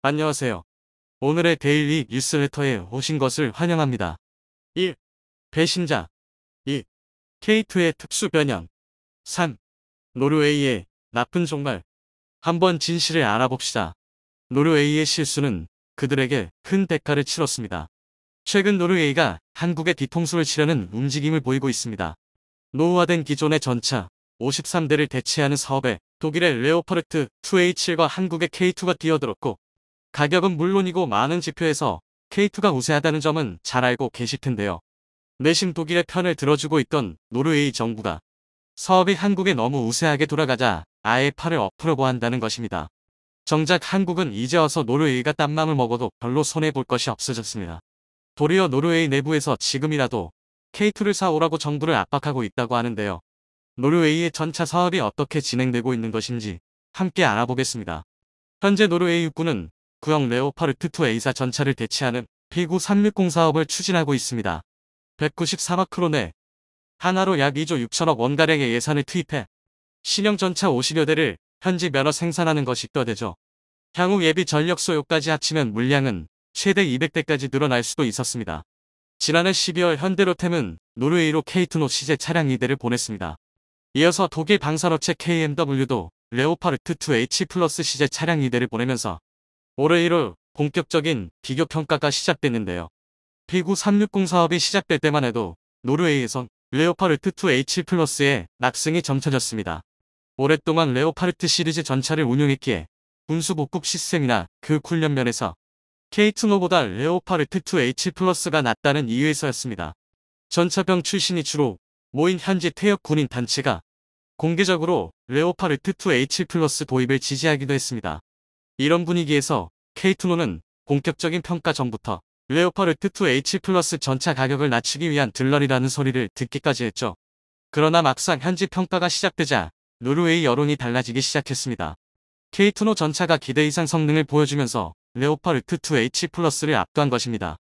안녕하세요. 오늘의 데일리 뉴스레터에 오신 것을 환영합니다. 1. 배신자. 2. K2의 특수 변형. 3. 노르웨이의 나쁜 종말. 한번 진실을 알아봅시다. 노르웨이의 실수는 그들에게 큰 대가를 치렀습니다. 최근 노르웨이가 한국의 뒤통수를 치려는 움직임을 보이고 있습니다. 노후화된 기존의 전차 53대를 대체하는 사업에 독일의 레오파르트 2A7과 한국의 K2가 뛰어들었고, 가격은 물론이고 많은 지표에서 K2가 우세하다는 점은 잘 알고 계실 텐데요. 내심 독일의 편을 들어주고 있던 노르웨이 정부가 사업이 한국에 너무 우세하게 돌아가자 아예 팔을 엎으려 보한다는 것입니다. 정작 한국은 이제 와서 노르웨이가 딴 맘을 먹어도 별로 손해볼 것이 없어졌습니다. 도리어 노르웨이 내부에서 지금이라도 K2를 사오라고 정부를 압박하고 있다고 하는데요. 노르웨이의 전차 사업이 어떻게 진행되고 있는 것인지 함께 알아보겠습니다. 현재 노르웨이 육군은 구형 레오파르트 2A사 전차를 대체하는 P9 360 사업을 추진하고 있습니다. 194억 크로네, 하나로 약 2조 6천억 원가량의 예산을 투입해 신형 전차 50여 대를 현지 면허 생산하는 것이 뼈대죠. 향후 예비 전력 소요까지 합치면 물량은 최대 200대까지 늘어날 수도 있었습니다. 지난해 12월 현대로템은 노르웨이로 K2 노시제 차량 2대를 보냈습니다. 이어서 독일 방산업체 KMW도 레오파르트 2H 플러스 시제 차량 2대를 보내면서 올해 1월 본격적인 비교 평가가 시작됐는데요. P9 360 사업이 시작될 때만 해도 노르웨이에선 레오파르트 2H 플러스의 낙승이 점쳐졌습니다. 오랫동안 레오파르트 시리즈 전차를 운용했기에 군수 복구 시스템이나 교육 훈련 면에서 K2노보다 레오파르트 2H 플러스가 낫다는 이유에서였습니다. 전차병 출신이 주로 모인 현지 퇴역 군인 단체가 공개적으로 레오파르트 2H 플러스 도입을 지지하기도 했습니다. 이런 분위기에서 K2노는 본격적인 평가 전부터 레오파르트 2H 플러스 전차 가격을 낮추기 위한 들러리라는 소리를 듣기까지 했죠. 그러나 막상 현지 평가가 시작되자 노르웨이 여론이 달라지기 시작했습니다. K2노 전차가 기대 이상 성능을 보여주면서 레오파르트 2H 플러스를 압도한 것입니다.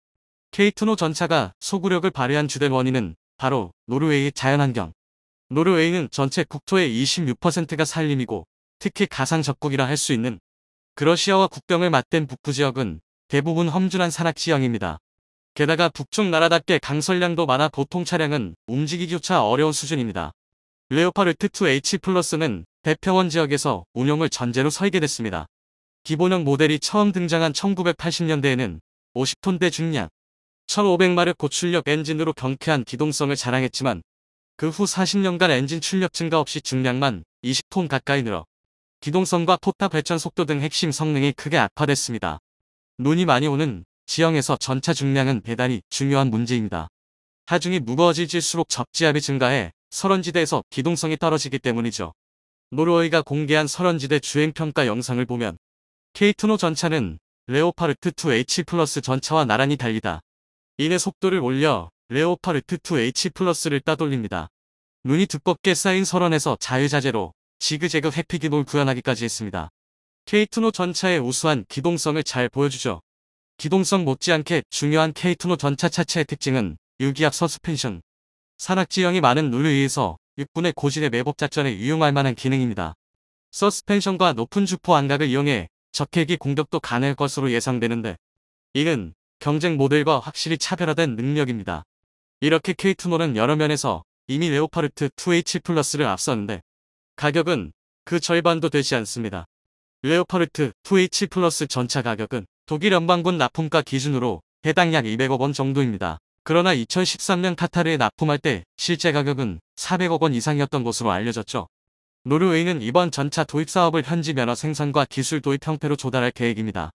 K2노 전차가 소구력을 발휘한 주된 원인은 바로 노르웨이의 자연환경. 노르웨이는 전체 국토의 26%가 산림이고, 특히 가상 적국이라 할 수 있는 그러시아와 국경을 맞댄 북부 지역은 대부분 험준한 산악지형입니다. 게다가 북쪽 나라답게 강설량도 많아 보통 차량은 움직이기조차 어려운 수준입니다. 레오파르트 2H 플러스는 대평원 지역에서 운용을 전제로 설계됐습니다. 기본형 모델이 처음 등장한 1980년대에는 50톤대 중량, 1500마력 고출력 엔진으로 경쾌한 기동성을 자랑했지만, 그 후 40년간 엔진 출력 증가 없이 중량만 20톤 가까이 늘어 기동성과 포탑 회전 속도 등 핵심 성능이 크게 악화됐습니다. 눈이 많이 오는 지형에서 전차 중량은 대단히 중요한 문제입니다. 하중이 무거워질수록 접지압이 증가해 설원지대에서 기동성이 떨어지기 때문이죠. 노르웨이가 공개한 설원지대 주행평가 영상을 보면 K2노 전차는 레오파르트 2H 플러스 전차와 나란히 달리다 이내 속도를 올려 레오파르트 2H 플러스를 따돌립니다. 눈이 두껍게 쌓인 설원에서 자유자재로 지그재그 회피기동을 구현하기까지 했습니다. K2노 전차의 우수한 기동성을 잘 보여주죠. 기동성 못지않게 중요한 K2노 전차 차체의 특징은 유기압 서스펜션. 산악지형이 많은 노르웨이에서 육군의 고지대 매복 작전에 유용할 만한 기능입니다. 서스펜션과 높은 주포 안각을 이용해 적해기 공격도 가능할 것으로 예상되는데, 이는 경쟁 모델과 확실히 차별화된 능력입니다. 이렇게 K2노는 여러 면에서 이미 레오파르트 2H 플러스를 앞섰는데, 가격은 그 절반도 되지 않습니다. 레오파르트 2H 플러스 전차 가격은 독일 연방군 납품가 기준으로 대당 약 200억 원 정도입니다. 그러나 2013년 카타르에 납품할 때 실제 가격은 400억 원 이상이었던 것으로 알려졌죠. 노르웨이는 이번 전차 도입 사업을 현지 면허 생산과 기술 도입 형태로 조달할 계획입니다.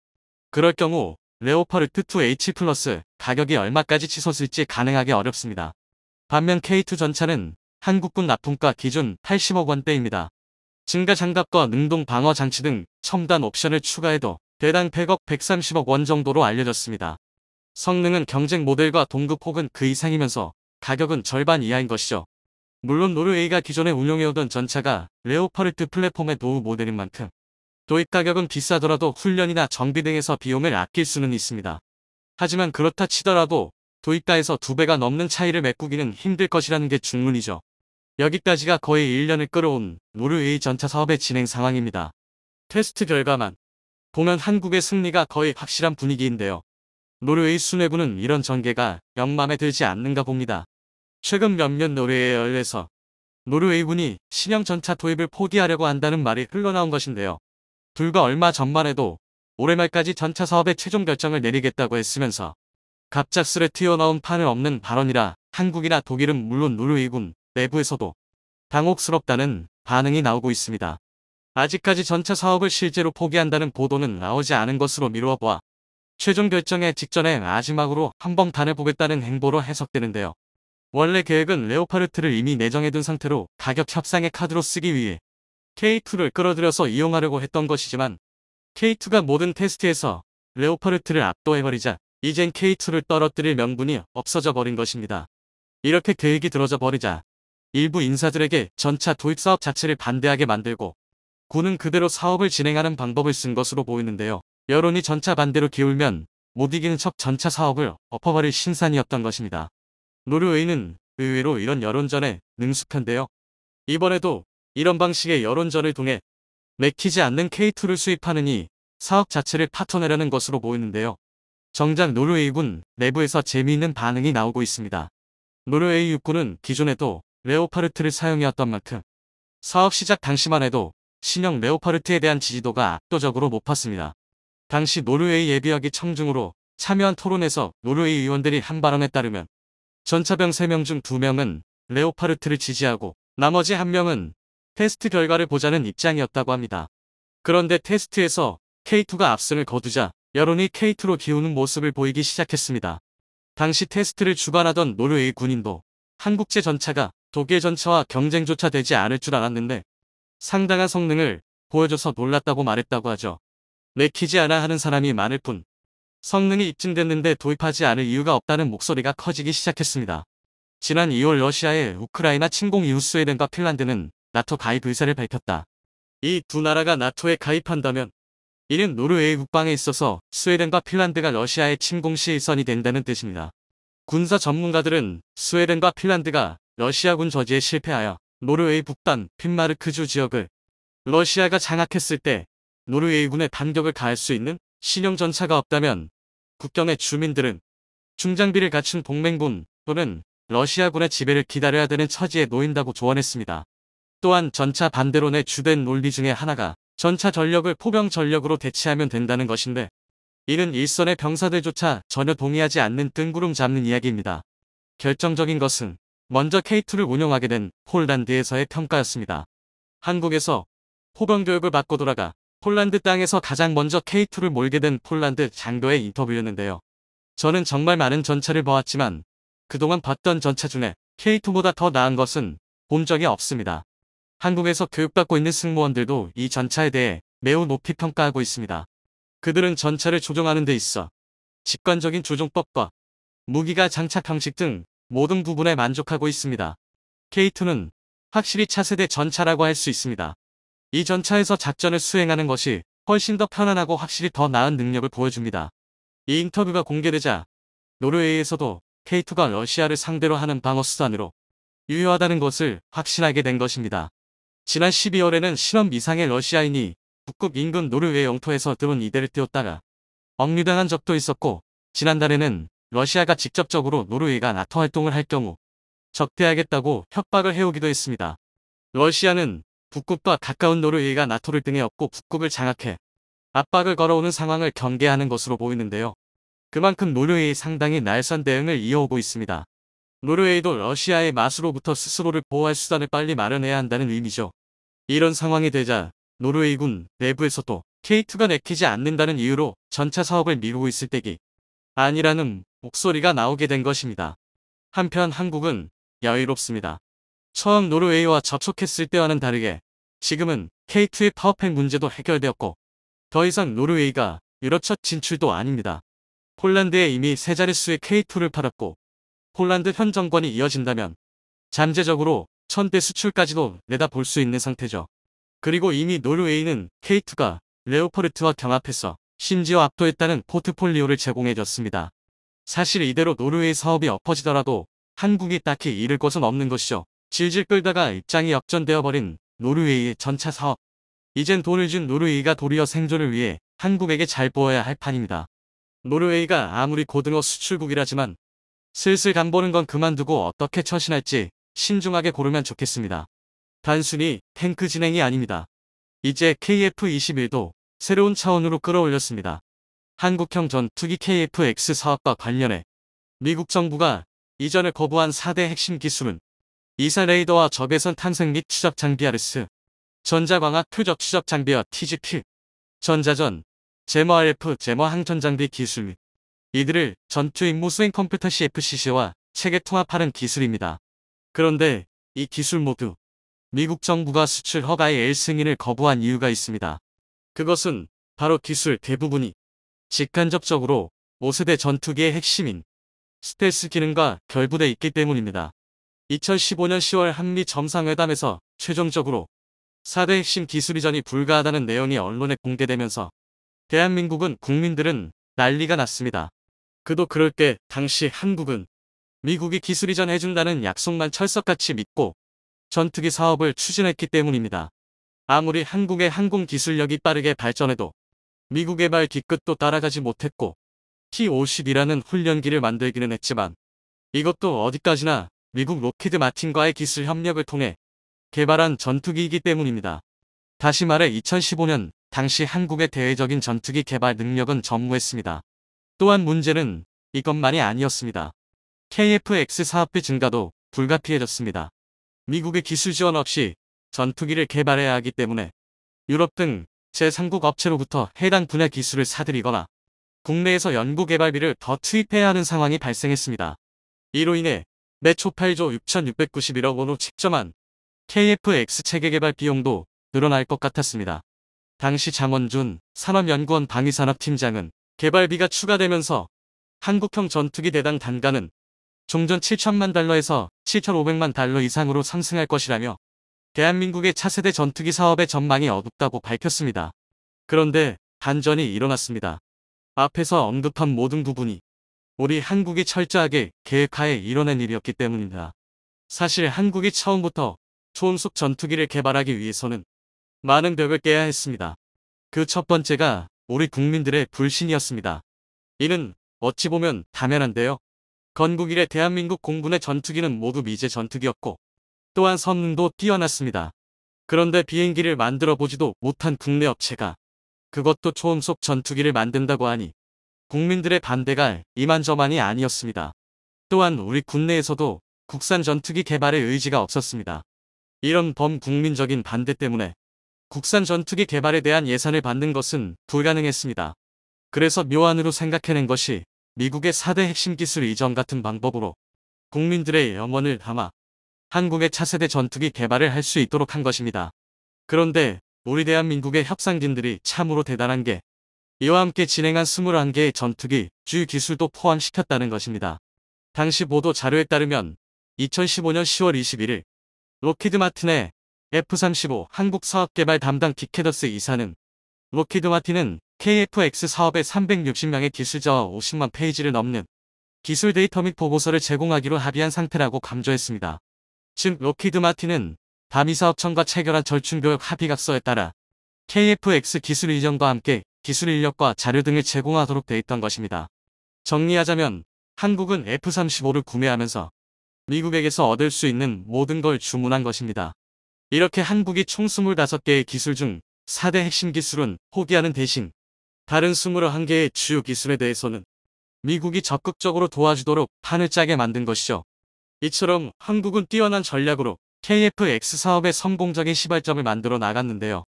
그럴 경우 레오파르트 2H 플러스 가격이 얼마까지 치솟을지 가능하기 어렵습니다. 반면 K2 전차는 한국군 납품가 기준 80억 원대입니다. 증가 장갑과 능동 방어 장치 등 첨단 옵션을 추가해도 대당 100억 130억 원 정도로 알려졌습니다. 성능은 경쟁 모델과 동급 혹은 그 이상이면서 가격은 절반 이하인 것이죠. 물론 노르웨이가 기존에 운용해오던 전차가 레오파르트 플랫폼의 노후 모델인 만큼 도입 가격은 비싸더라도 훈련이나 정비 등에서 비용을 아낄 수는 있습니다. 하지만 그렇다 치더라도 도입가에서 2배가 넘는 차이를 메꾸기는 힘들 것이라는 게 중론이죠. 여기까지가 거의 1년을 끌어온 노르웨이 전차 사업의 진행 상황입니다. 테스트 결과만 보면 한국의 승리가 거의 확실한 분위기인데요. 노르웨이 수뇌부는 이런 전개가 영 맘에 들지 않는가 봅니다. 최근 몇몇 노르웨이 언론에서 노르웨이군이 신형 전차 도입을 포기하려고 한다는 말이 흘러나온 것인데요. 불과 얼마 전만 해도 올해 말까지 전차 사업의 최종 결정을 내리겠다고 했으면서 갑작스레 튀어나온 판을 없는 발언이라 한국이나 독일은 물론 노르웨이군 내부에서도 당혹스럽다는 반응이 나오고 있습니다. 아직까지 전차 사업을 실제로 포기한다는 보도는 나오지 않은 것으로 미루어 보아 최종 결정의 직전에 마지막으로 한번 다녀보겠다는 행보로 해석되는데요. 원래 계획은 레오파르트를 이미 내정해둔 상태로 가격 협상의 카드로 쓰기 위해 K2를 끌어들여서 이용하려고 했던 것이지만 K2가 모든 테스트에서 레오파르트를 압도해버리자 이젠 K2를 떨어뜨릴 명분이 없어져 버린 것입니다. 이렇게 계획이 들어져 버리자 일부 인사들에게 전차 도입 사업 자체를 반대하게 만들고 군은 그대로 사업을 진행하는 방법을 쓴 것으로 보이는데요. 여론이 전차 반대로 기울면 못 이기는 척 전차 사업을 엎어버릴 신산이었던 것입니다. 노르웨이는 의외로 이런 여론전에 능숙한데요. 이번에도 이런 방식의 여론전을 통해 맥히지 않는 K2를 수입하느니 사업 자체를 파토내려는 것으로 보이는데요. 정작 노르웨이군 내부에서 재미있는 반응이 나오고 있습니다. 노르웨이 육군은 기존에도 레오파르트를 사용해왔던 만큼 사업 시작 당시만 해도 신형 레오파르트에 대한 지지도가 압도적으로 높았습니다. 당시 노르웨이 예비역이 청중으로 참여한 토론에서 노르웨이 의원들이 한 발언에 따르면 전차병 3명 중 2명은 레오파르트를 지지하고 나머지 1명은 테스트 결과를 보자는 입장이었다고 합니다. 그런데 테스트에서 K2가 압승을 거두자 여론이 K2로 기우는 모습을 보이기 시작했습니다. 당시 테스트를 주관하던 노르웨이 군인도 한국제 전차가 독일 전차와 경쟁조차 되지 않을 줄 알았는데 상당한 성능을 보여줘서 놀랐다고 말했다고 하죠. 내키지 않아 하는 사람이 많을 뿐 성능이 입증됐는데 도입하지 않을 이유가 없다는 목소리가 커지기 시작했습니다. 지난 2월 러시아의 우크라이나 침공 이후 스웨덴과 핀란드는 나토 가입 의사를 밝혔다. 이 두 나라가 나토에 가입한다면 이는 노르웨이 국방에 있어서 스웨덴과 핀란드가 러시아의 침공 시 일선이 된다는 뜻입니다. 군사 전문가들은 스웨덴과 핀란드가 러시아군 저지에 실패하여 노르웨이 북단 핀마르크주 지역을 러시아가 장악했을 때 노르웨이군에 반격을 가할 수 있는 신형 전차가 없다면 국경의 주민들은 중장비를 갖춘 동맹군 또는 러시아군의 지배를 기다려야 되는 처지에 놓인다고 조언했습니다. 또한 전차 반대론의 주된 논리 중에 하나가 전차 전력을 포병 전력으로 대체하면 된다는 것인데 이는 일선의 병사들조차 전혀 동의하지 않는 뜬구름 잡는 이야기입니다. 결정적인 것은 먼저 K2를 운용하게 된 폴란드에서의 평가였습니다. 한국에서 포병 교육을 받고 돌아가 폴란드 땅에서 가장 먼저 K2를 몰게 된 폴란드 장교의 인터뷰였는데요. 저는 정말 많은 전차를 보았지만 그동안 봤던 전차 중에 K2보다 더 나은 것은 본 적이 없습니다. 한국에서 교육받고 있는 승무원들도 이 전차에 대해 매우 높이 평가하고 있습니다. 그들은 전차를 조종하는 데 있어 직관적인 조종법과 무기가 장착 방식 등 모든 부분에 만족하고 있습니다. K2는 확실히 차세대 전차라고 할 수 있습니다. 이 전차에서 작전을 수행하는 것이 훨씬 더 편안하고 확실히 더 나은 능력을 보여줍니다. 이 인터뷰가 공개되자 노르웨이에서도 K2가 러시아를 상대로 하는 방어 수단으로 유효하다는 것을 확신하게 된 것입니다. 지난 12월에는 실험 이상의 러시아인이 북극 인근 노르웨이 영토에서 드론 2대를 띄웠다가 억류당한 적도 있었고 지난달에는 러시아가 직접적으로 노르웨이가 나토 활동을 할 경우 적대하겠다고 협박을 해오기도 했습니다. 러시아는 북극과 가까운 노르웨이가 나토를 등에 업고 북극을 장악해 압박을 걸어오는 상황을 경계하는 것으로 보이는데요. 그만큼 노르웨이 상당히 날선 대응을 이어오고 있습니다. 노르웨이도 러시아의 마수로부터 스스로를 보호할 수단을 빨리 마련해야 한다는 의미죠. 이런 상황이 되자 노르웨이군 내부에서도 K2가 내키지 않는다는 이유로 전차 사업을 미루고 있을 때기 아니라는 목소리가 나오게 된 것입니다. 한편 한국은 여유롭습니다. 처음 노르웨이와 접촉했을 때와는 다르게 지금은 K2의 파워팩 문제도 해결되었고 더 이상 노르웨이가 유럽 첫 진출도 아닙니다. 폴란드에 이미 세 자릿수의 K2를 팔았고 폴란드 현 정권이 이어진다면 잠재적으로 1000대 수출까지도 내다볼 수 있는 상태죠. 그리고 이미 노르웨이는 K2가 레오파르트와 경합해서 심지어 압도했다는 포트폴리오를 제공해줬습니다. 사실 이대로 노르웨이 사업이 엎어지더라도 한국이 딱히 잃을 것은 없는 것이죠. 질질 끌다가 입장이 역전되어버린 노르웨이의 전차 사업. 이젠 돈을 준 노르웨이가 도리어 생존을 위해 한국에게 잘 보여야 할 판입니다. 노르웨이가 아무리 고등어 수출국이라지만 슬슬 간보는 건 그만두고 어떻게 처신할지 신중하게 고르면 좋겠습니다. 단순히 탱크 진행이 아닙니다. 이제 KF-21도 새로운 차원으로 끌어올렸습니다. 한국형 전투기 KF-X 사업과 관련해 미국 정부가 이전에 거부한 4대 핵심 기술은 이사 레이더와 적외선 탐색 및 추적 장비 RS, 전자광학 표적 추적 장비와 TGP, 전자전, 제머 RF, 제머 항전 장비 기술 및 이들을 전투 임무 수행 컴퓨터 CFCC와 체계 통합하는 기술입니다. 그런데 이 기술 모두 미국 정부가 수출 허가의 L 승인을 거부한 이유가 있습니다. 그것은 바로 기술 대부분이 직간접적으로 5세대 전투기의 핵심인 스텔스 기능과 결부돼 있기 때문입니다. 2015년 10월 한미 정상회담에서 최종적으로 4대 핵심 기술 이전이 불가하다는 내용이 언론에 공개되면서 대한민국은 국민들은 난리가 났습니다. 그도 그럴 게 당시 한국은 미국이 기술 이전 해준다는 약속만 철석같이 믿고 전투기 사업을 추진했기 때문입니다. 아무리 한국의 항공 기술력이 빠르게 발전해도 미국의 말 뒤끝도 따라가지 못했고 T-50이라는 훈련기를 만들기는 했지만 이것도 어디까지나 미국 로키드 마틴과의 기술 협력을 통해 개발한 전투기이기 때문입니다. 다시 말해 2015년 당시 한국의 대외적인 전투기 개발 능력은 전무했습니다. 또한 문제는 이것만이 아니었습니다. KF-X 사업비 증가도 불가피해졌습니다. 미국의 기술 지원 없이 전투기를 개발해야 하기 때문에 유럽 등 제3국 업체로부터 해당 분야 기술을 사들이거나 국내에서 연구개발비를 더 투입해야 하는 상황이 발생했습니다. 이로 인해 매초 8조 6,691억 원으로 책정한 KF-X 체계 개발 비용도 늘어날 것 같았습니다. 당시 장원준 산업연구원 방위산업팀장은 개발비가 추가되면서 한국형 전투기 대당 단가는 종전 7천만 달러에서 7,500만 달러 이상으로 상승할 것이라며 대한민국의 차세대 전투기 사업의 전망이 어둡다고 밝혔습니다. 그런데 반전이 일어났습니다. 앞에서 언급한 모든 부분이 우리 한국이 철저하게 계획하에 이뤄낸 일이었기 때문입니다. 사실 한국이 처음부터 초음속 전투기를 개발하기 위해서는 많은 벽을 깨야 했습니다. 그 첫 번째가 우리 국민들의 불신이었습니다. 이는 어찌 보면 당연한데요. 건국 이래 대한민국 공군의 전투기는 모두 미제 전투기였고 또한 성능도 뛰어났습니다. 그런데 비행기를 만들어 보지도 못한 국내 업체가 그것도 초음속 전투기를 만든다고 하니 국민들의 반대가 이만저만이 아니었습니다. 또한 우리 국내에서도 국산 전투기 개발의 의지가 없었습니다. 이런 범국민적인 반대 때문에 국산 전투기 개발에 대한 예산을 받는 것은 불가능했습니다. 그래서 묘안으로 생각해낸 것이 미국의 4대 핵심 기술 이전 같은 방법으로 국민들의 염원을 담아 한국의 차세대 전투기 개발을 할 수 있도록 한 것입니다. 그런데 우리 대한민국의 협상진들이 참으로 대단한 게 이와 함께 진행한 21개의 전투기 주요 기술도 포함시켰다는 것입니다. 당시 보도 자료에 따르면 2015년 10월 21일 로키드 마틴의 F-35 한국사업개발 담당 디케더스 이사는 로키드 마틴은 KF-X 사업에 360명의 기술자와 50만 페이지를 넘는 기술 데이터 및 보고서를 제공하기로 합의한 상태라고 강조했습니다. 즉 로키드 마틴은 다미사업청과 체결한 절충교역 합의각서에 따라 KF-X 기술 이전과 함께 기술 인력과 자료 등을 제공하도록 돼 있던 것입니다. 정리하자면 한국은 F-35를 구매하면서 미국에게서 얻을 수 있는 모든 걸 주문한 것입니다. 이렇게 한국이 총 25개의 기술 중 4대 핵심 기술은 포기하는 대신 다른 21개의 주요 기술에 대해서는 미국이 적극적으로 도와주도록 판을 짜게 만든 것이죠. 이처럼 한국은 뛰어난 전략으로 KF-X 사업의 성공적인 시발점을 만들어 나갔는데요.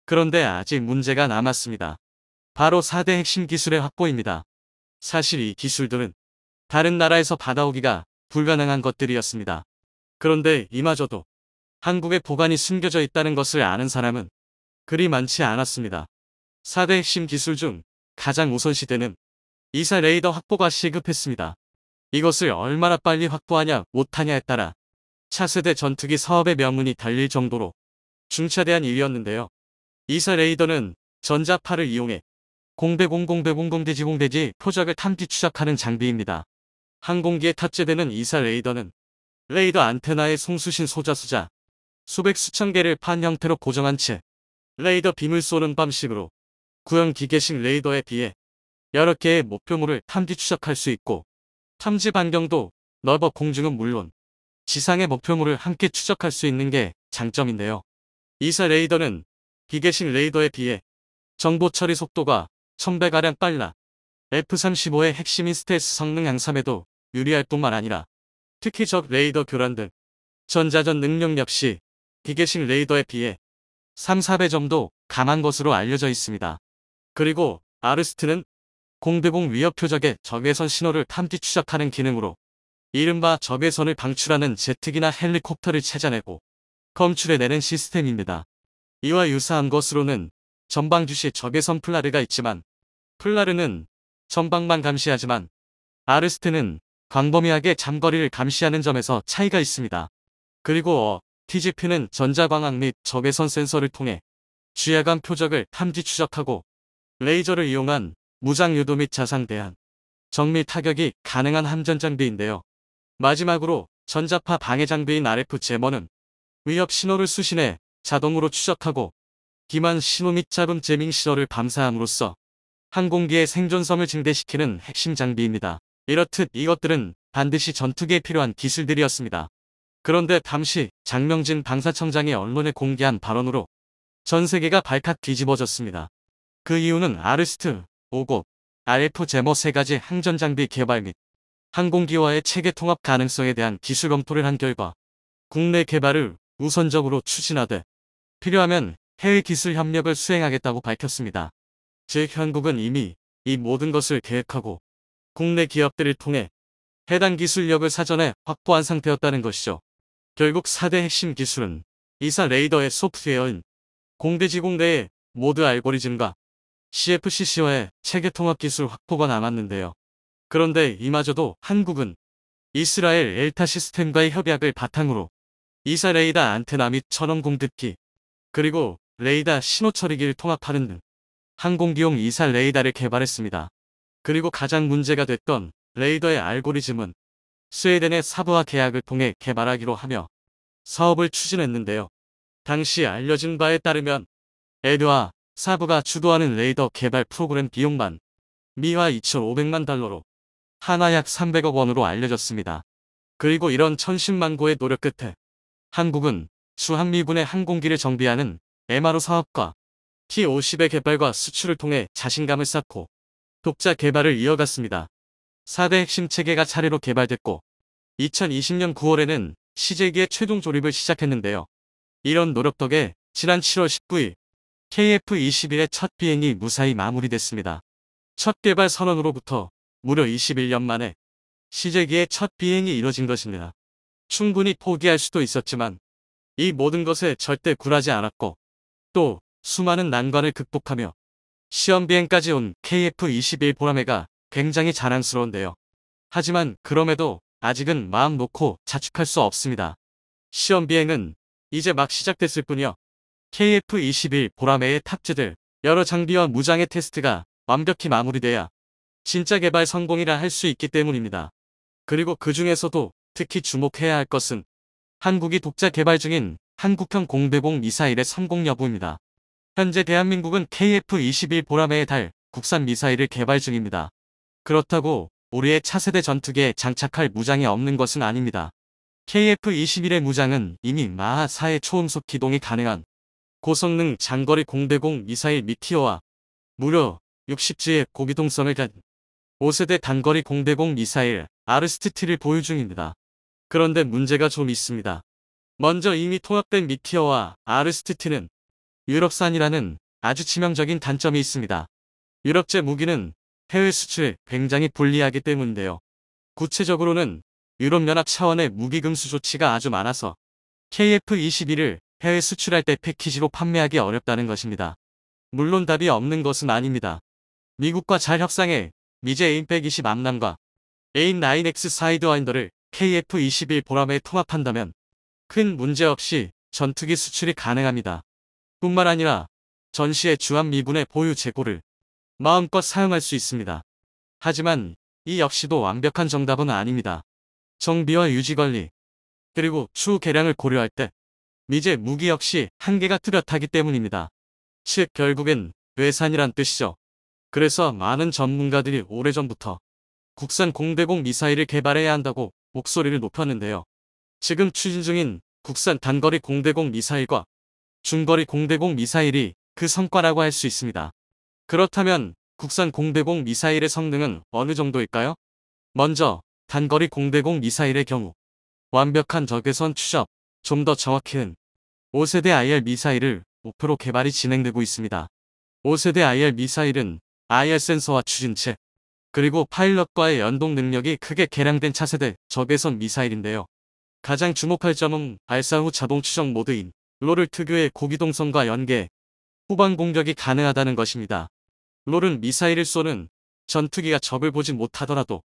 그런데 아직 문제가 남았습니다. 바로 4대 핵심 기술의 확보입니다. 사실 이 기술들은 다른 나라에서 받아오기가 불가능한 것들이었습니다. 그런데 이마저도 한국에 보관이 숨겨져 있다는 것을 아는 사람은 그리 많지 않았습니다. 4대 핵심 기술 중 가장 우선시되는 이사 레이더 확보가 시급했습니다. 이것을 얼마나 빨리 확보하냐 못하냐에 따라 차세대 전투기 사업의 명운이 달릴 정도로 중차대한 일이었는데요. 이사 레이더는 전자파를 이용해 공대0000대지 표적을 탐지 추적하는 장비입니다. 항공기에 탑재되는 이사 레이더는 레이더 안테나의 송수신 소자수자 수백 수천 개를 판 형태로 고정한 채 레이더 빔을 쏘는 방식으로 구형 기계식 레이더에 비해 여러 개의 목표물을 탐지 추적할 수 있고 탐지 반경도 넓어 공중은 물론 지상의 목표물을 함께 추적할 수 있는 게 장점인데요. 이사 레이더는 기계식 레이더에 비해 정보 처리 속도가 1000배가량 빨라 F-35의 핵심인 스텔스 성능 향상에도 유리할 뿐만 아니라 특히 적 레이더 교란 등 전자전 능력 역시 기계식 레이더에 비해 3, 4배 정도 강한 것으로 알려져 있습니다. 그리고 아르스트는 공대공 위협 표적의 적외선 신호를 탐지 추적하는 기능으로 이른바 적외선을 방출하는 제트기나 헬리콥터를 찾아내고 검출해내는 시스템입니다. 이와 유사한 것으로는 전방주시 적외선 플라르가 있지만 플라르는 전방만 감시하지만 아르스트는 광범위하게 잠거리를 감시하는 점에서 차이가 있습니다. 그리고 TGP는 전자광학 및 적외선 센서를 통해 주야간 표적을 탐지 추적하고 레이저를 이용한 무장 유도 및 자상 대한 정밀 타격이 가능한 함전 장비인데요. 마지막으로 전자파 방해 장비인 RF 제머는 위협 신호를 수신해 자동으로 추적하고 기만 신호 및 짧은 재밍 신호를 감사함으로써 항공기의 생존성을 증대시키는 핵심 장비입니다. 이렇듯 이것들은 반드시 전투기에 필요한 기술들이었습니다. 그런데 당시 장명진 방사청장이 언론에 공개한 발언으로 전 세계가 발칵 뒤집어졌습니다. 그 이유는 아르스트, 오곱, RF 제머 세 가지 항전 장비 개발 및 항공기와의 체계 통합 가능성에 대한 기술 검토를 한 결과 국내 개발을 우선적으로 추진하되 필요하면 해외 기술 협력을 수행하겠다고 밝혔습니다. 즉 한국은 이미 이 모든 것을 계획하고 국내 기업들을 통해 해당 기술력을 사전에 확보한 상태였다는 것이죠. 결국 4대 핵심 기술은 이사 레이더의 소프트웨어인 공대지공대의 모드 알고리즘과 CFCC와의 체계 통합 기술 확보가 남았는데요. 그런데 이마저도 한국은 이스라엘 엘타 시스템과의 협약을 바탕으로 이사 레이더 안테나 및 천원 공급기 그리고 레이더 신호 처리기를 통합하는 등 항공기용 이사 레이더를 개발했습니다. 그리고 가장 문제가 됐던 레이더의 알고리즘은 스웨덴의 사브와 계약을 통해 개발하기로 하며 사업을 추진했는데요. 당시 알려진 바에 따르면 에드와 사브가 주도하는 레이더 개발 프로그램 비용만 미화 2,500만 달러로 하나 약 300억 원으로 알려졌습니다. 그리고 이런 천신만고의 노력 끝에 한국은 주한미군의 항공기를 정비하는 MRO 사업과 T-50의 개발과 수출을 통해 자신감을 쌓고 독자 개발을 이어갔습니다. 4대 핵심 체계가 차례로 개발됐고 2020년 9월에는 시제기의 최종 조립을 시작했는데요. 이런 노력 덕에 지난 7월 19일 KF-21의 첫 비행이 무사히 마무리됐습니다. 첫 개발 선언으로부터 무려 21년 만에 시제기의 첫 비행이 이뤄진 것입니다. 충분히 포기할 수도 있었지만 이 모든 것에 절대 굴하지 않았고 또 수많은 난관을 극복하며 시험 비행까지 온 KF-21 보라매가 굉장히 자랑스러운데요. 하지만 그럼에도 아직은 마음 놓고 자축할 수 없습니다. 시험 비행은 이제 막 시작됐을 뿐이요. KF-21 보라매의 탑재될 여러 장비와 무장의 테스트가 완벽히 마무리돼야 진짜 개발 성공이라 할 수 있기 때문입니다. 그리고 그 중에서도 특히 주목해야 할 것은 한국이 독자 개발 중인 한국형 공대공 미사일의 성공 여부입니다. 현재 대한민국은 KF-21 보라매의 달 국산 미사일을 개발 중입니다. 그렇다고 우리의 차세대 전투기에 장착할 무장이 없는 것은 아닙니다. KF-21의 무장은 이미 마하 4의 초음속 기동이 가능한 고성능 장거리 공대공 미사일 미티어와 무려 60G의 고기동성을 가진 5세대 단거리 공대공 미사일 아르스트T를 보유 중입니다. 그런데 문제가 좀 있습니다. 먼저 이미 통합된 미티어와 아르스트T는 유럽산이라는 아주 치명적인 단점이 있습니다. 유럽제 무기는 해외 수출에 굉장히 불리하기 때문인데요. 구체적으로는 유럽연합 차원의 무기 금수 조치가 아주 많아서 KF-21을 해외 수출할 때 패키지로 판매하기 어렵다는 것입니다. 물론 답이 없는 것은 아닙니다. 미국과 잘 협상해 미제 AIM-120 암람과 AIM-9X 사이드와인더를 KF-21 보라매에 통합한다면 큰 문제 없이 전투기 수출이 가능합니다. 뿐만 아니라 전시의 주한미군의 보유 재고를 마음껏 사용할 수 있습니다. 하지만 이 역시도 완벽한 정답은 아닙니다. 정비와 유지 관리, 그리고 추후 개량을 고려할 때 미제 무기 역시 한계가 뚜렷하기 때문입니다. 즉 결국엔 외산이란 뜻이죠. 그래서 많은 전문가들이 오래전부터 국산 공대공 미사일을 개발해야 한다고 목소리를 높였는데요. 지금 추진 중인 국산 단거리 공대공 미사일과 중거리 공대공 미사일이 그 성과라고 할 수 있습니다. 그렇다면 국산 공대공 미사일의 성능은 어느 정도일까요? 먼저 단거리 공대공 미사일의 경우 완벽한 적외선 추적, 좀 더 정확히는 5세대 IR 미사일을 목표로 개발이 진행되고 있습니다. 5세대 IR 미사일은 IR 센서와 추진체, 그리고 파일럿과의 연동 능력이 크게 개량된 차세대 적외선 미사일인데요. 가장 주목할 점은 발사 후 자동 추적 모드인 롤을 특유의 고기동성과 연계, 후방 공격이 가능하다는 것입니다. 롤은 미사일을 쏘는 전투기가 적을 보지 못하더라도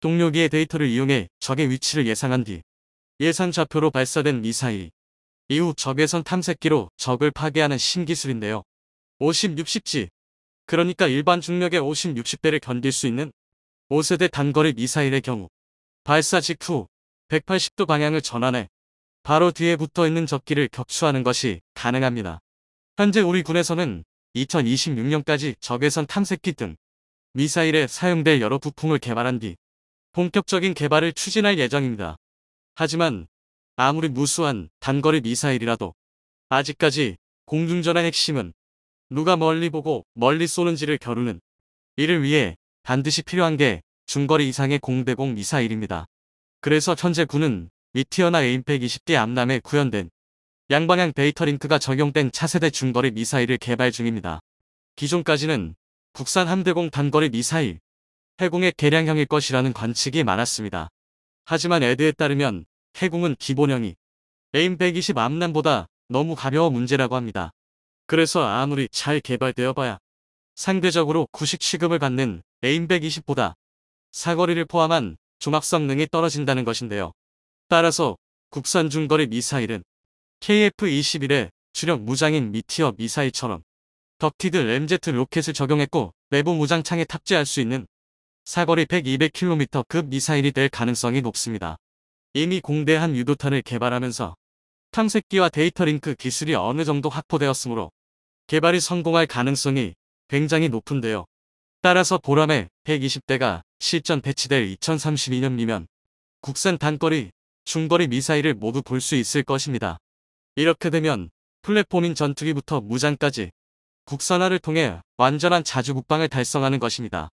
동료기의 데이터를 이용해 적의 위치를 예상한 뒤 예상 좌표로 발사된 미사일, 이후 적외선 탐색기로 적을 파괴하는 신기술인데요. 50, 60G, 그러니까 일반 중력의 50, 60배를 견딜 수 있는 5세대 단거리 미사일의 경우 발사 직후 180도 방향을 전환해 바로 뒤에 붙어있는 적기를 격추하는 것이 가능합니다. 현재 우리 군에서는 2026년까지 적외선 탐색기 등 미사일에 사용될 여러 부품을 개발한 뒤 본격적인 개발을 추진할 예정입니다. 하지만 아무리 무수한 단거리 미사일이라도 아직까지 공중전의 핵심은 누가 멀리 보고 멀리 쏘는지를 겨루는, 이를 위해 반드시 필요한 게 중거리 이상의 공대공 미사일입니다. 그래서 현재 군은 미티어나 에임팩 20대 암람에 구현된 양방향 데이터 링크가 적용된 차세대 중거리 미사일을 개발 중입니다. 기존까지는 국산 함대공 단거리 미사일, 해공의 개량형일 것이라는 관측이 많았습니다. 하지만 에드에 따르면 해공은 기본형이 에임 120 암람보다 너무 가벼워 문제라고 합니다. 그래서 아무리 잘 개발되어 봐야 상대적으로 구식 취급을 받는 에임 120보다 사거리를 포함한 종합 성능이 떨어진다는 것인데요. 따라서 국산 중거리 미사일은 KF-21의 주력 무장인 미티어 미사일처럼 덕티드 램제트 로켓을 적용했고 내부 무장창에 탑재할 수 있는 사거리 100-200km급 미사일이 될 가능성이 높습니다. 이미 공대한 유도탄을 개발하면서 탐색기와 데이터 링크 기술이 어느 정도 확보되었으므로 개발이 성공할 가능성이 굉장히 높은데요. 따라서 보람의 120대가 실전 배치될 2032년이면 국산 단거리, 중거리 미사일을 모두 볼 수 있을 것입니다. 이렇게 되면 플랫폼인 전투기부터 무장까지 국산화를 통해 완전한 자주국방을 달성하는 것입니다.